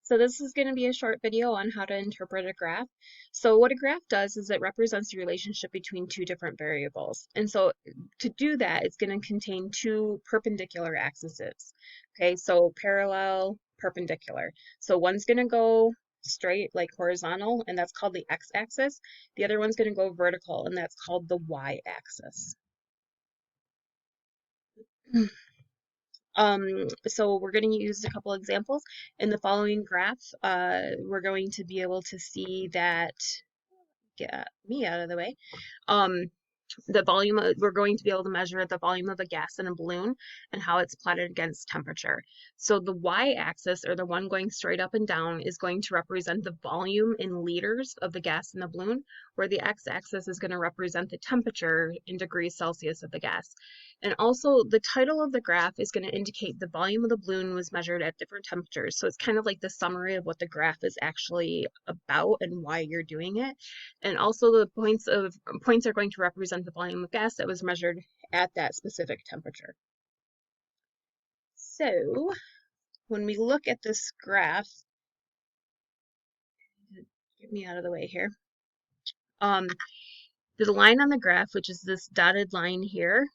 So this is going to be a short video on how to interpret a graph. So what a graph does is it represents the relationship between two different variables. And so to do that, it's going to contain two perpendicular axes. Okay, so parallel, perpendicular. So one's going to go straight, like horizontal, and that's called the x-axis. The other one's going to go vertical, and that's called the y-axis. So we're going to use a couple examples. In the following graph, we're going to be able to see that, get me out of the way, the volume we're going to be able to measure the volume of a gas in a balloon and how it's plotted against temperature. So the y-axis, or the one going straight up and down, is going to represent the volume in liters of the gas in the balloon, where the x-axis is going to represent the temperature in degrees Celsius of the gas. And also the title of the graph is going to indicate the volume of the balloon was measured at different temperatures. So it's kind of like the summary of what the graph is actually about and why you're doing it. And also the points are going to represent the volume of gas that was measured at that specific temperature. So when we look at this graph, get me out of the way here. The line on the graph, which is this dotted line here,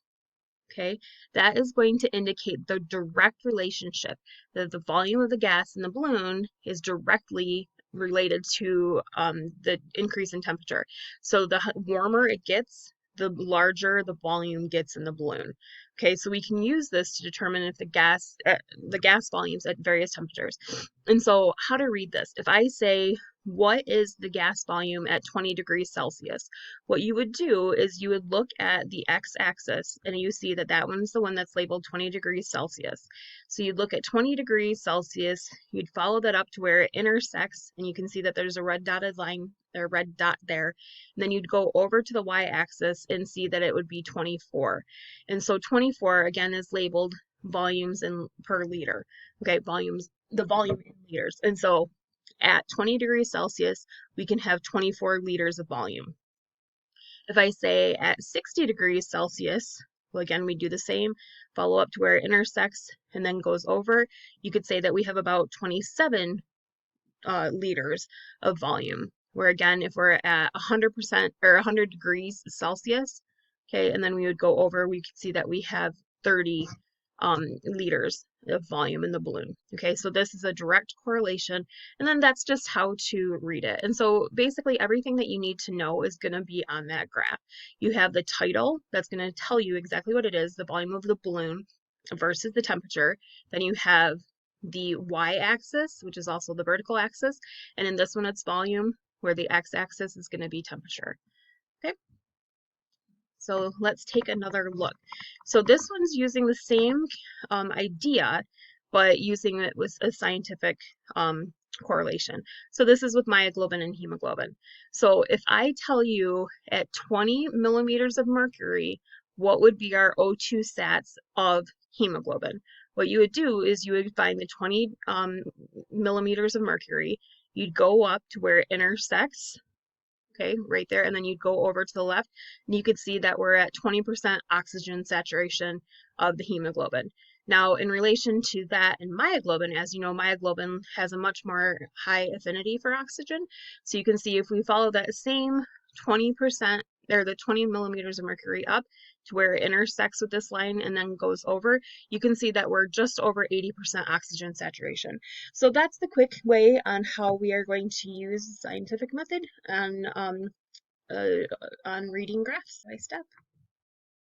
okay, that is going to indicate the direct relationship that the volume of the gas in the balloon is directly related to the increase in temperature. So the warmer it gets, the larger the volume gets in the balloon. Okay, so we can use this to determine if the gas volumes at various temperatures. And so how to read this? If I say, what is the gas volume at 20 degrees Celsius? What you would do is you would look at the x-axis and you see that that one's the one that's labeled 20 degrees Celsius. So you'd look at 20 degrees Celsius, you'd follow that up to where it intersects, and you can see that there's a red dotted line, or red dot there. And then you'd go over to the y-axis and see that it would be 24. And so 24 again is labeled volumes in per liter. Okay, the volume in liters. And so at 20 degrees Celsius, we can have 24 liters of volume. If I say at 60 degrees Celsius, well, again, we do the same, follow up to where it intersects and then goes over, you could say that we have about 27 liters of volume. Where again, if we're at 100% or 100 degrees Celsius, okay, and then we would go over, we could see that we have 30 liters of volume in the balloon. Okay, so this is a direct correlation, and then that's just how to read it. And so basically everything that you need to know is going to be on that graph. You have the title that's going to tell you exactly what it is, the volume of the balloon versus the temperature. Then you have the y-axis, which is also the vertical axis, and in this one it's volume, where the x-axis is going to be temperature. Okay, so let's take another look. So this one's using the same idea, but using it with a scientific correlation. So this is with myoglobin and hemoglobin. So if I tell you at 20 millimeters of mercury, what would be our O2 sats of hemoglobin? What you would do is you would find the 20 millimeters of mercury, you'd go up to where it intersects, okay, right there, and then you'd go over to the left, and you could see that we're at 20% oxygen saturation of the hemoglobin. Now, in relation to that and myoglobin, as you know, myoglobin has a much more high affinity for oxygen. So you can see if we follow that same 20%, or the 20 millimeters of mercury up to where it intersects with this line and then goes over, you can see that we're just over 80% oxygen saturation. So that's the quick way on how we are going to use the scientific method on reading graphs by step.